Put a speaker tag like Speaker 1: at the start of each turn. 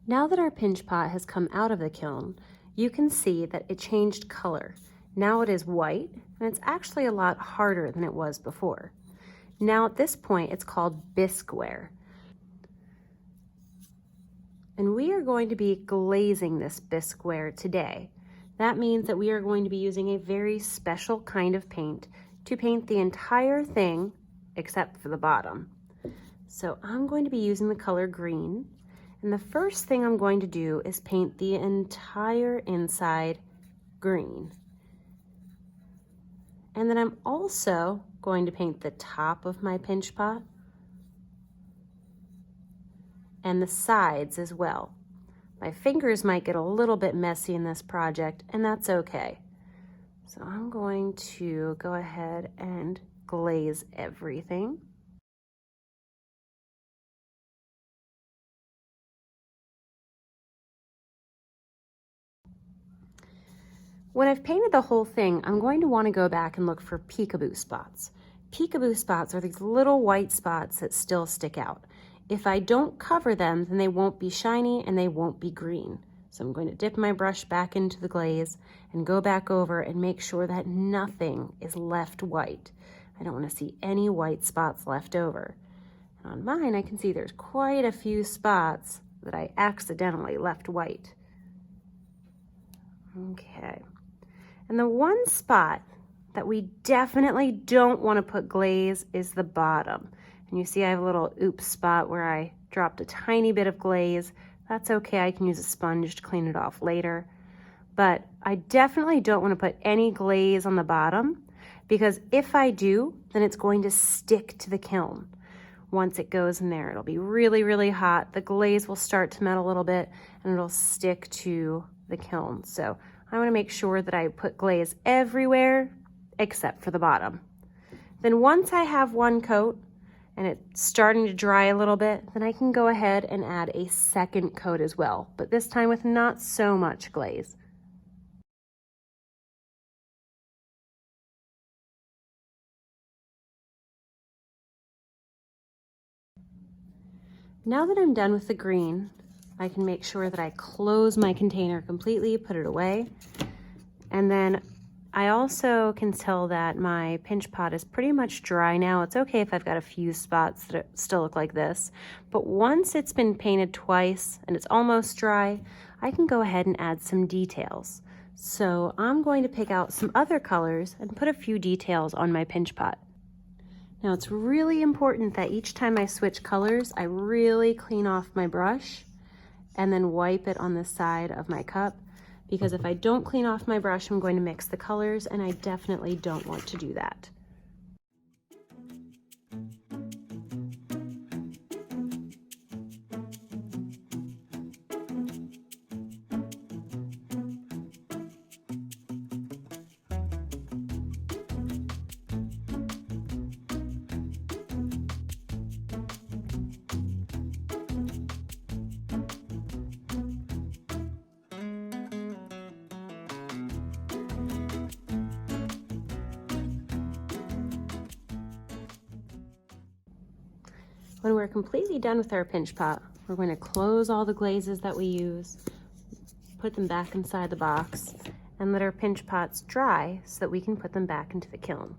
Speaker 1: Now that our pinch pot has come out of the kiln, you can see that it changed color. Now it is white, and it's actually a lot harder than it was before. Now at this point, it's called bisqueware. And we are going to be glazing this bisqueware today. That means that we are going to be using a very special kind of paint to paint the entire thing except for the bottom. So I'm going to be using the color green. And the first thing I'm going to do is paint the entire inside green. And then I'm also going to paint the top of my pinch pot and the sides as well. My fingers might get a little bit messy in this project, and that's okay. So I'm going to go ahead and glaze everything. When I've painted the whole thing, I'm going to want to go back and look for peekaboo spots. Peekaboo spots are these little white spots that still stick out. If I don't cover them, then they won't be shiny and they won't be green. So I'm going to dip my brush back into the glaze and go back over and make sure that nothing is left white. I don't want to see any white spots left over. And on mine, I can see there's quite a few spots that I accidentally left white. Okay. And the one spot that we definitely don't want to put glaze is the bottom. And you see I have a little oops spot where I dropped a tiny bit of glaze. That's okay, I can use a sponge to clean it off later. But I definitely don't want to put any glaze on the bottom, because if I do, then it's going to stick to the kiln. Once it goes in there, it'll be really, really hot. The glaze will start to melt a little bit and it'll stick to the kiln. So I want to make sure that I put glaze everywhere except for the bottom. Then once I have one coat and it's starting to dry a little bit, then I can go ahead and add a second coat as well, but this time with not so much glaze. Now that I'm done with the green, I can make sure that I close my container completely, put it away. And then I also can tell that my pinch pot is pretty much dry now. It's okay if I've got a few spots that still look like this, but once it's been painted twice and it's almost dry, I can go ahead and add some details. So I'm going to pick out some other colors and put a few details on my pinch pot. Now it's really important that each time I switch colors, I really clean off my brush and then wipe it on the side of my cup, because if I don't clean off my brush, I'm going to mix the colors, and I definitely don't want to do that. When we're completely done with our pinch pot, we're going to close all the glazes that we use, put them back inside the box, and let our pinch pots dry so that we can put them back into the kiln.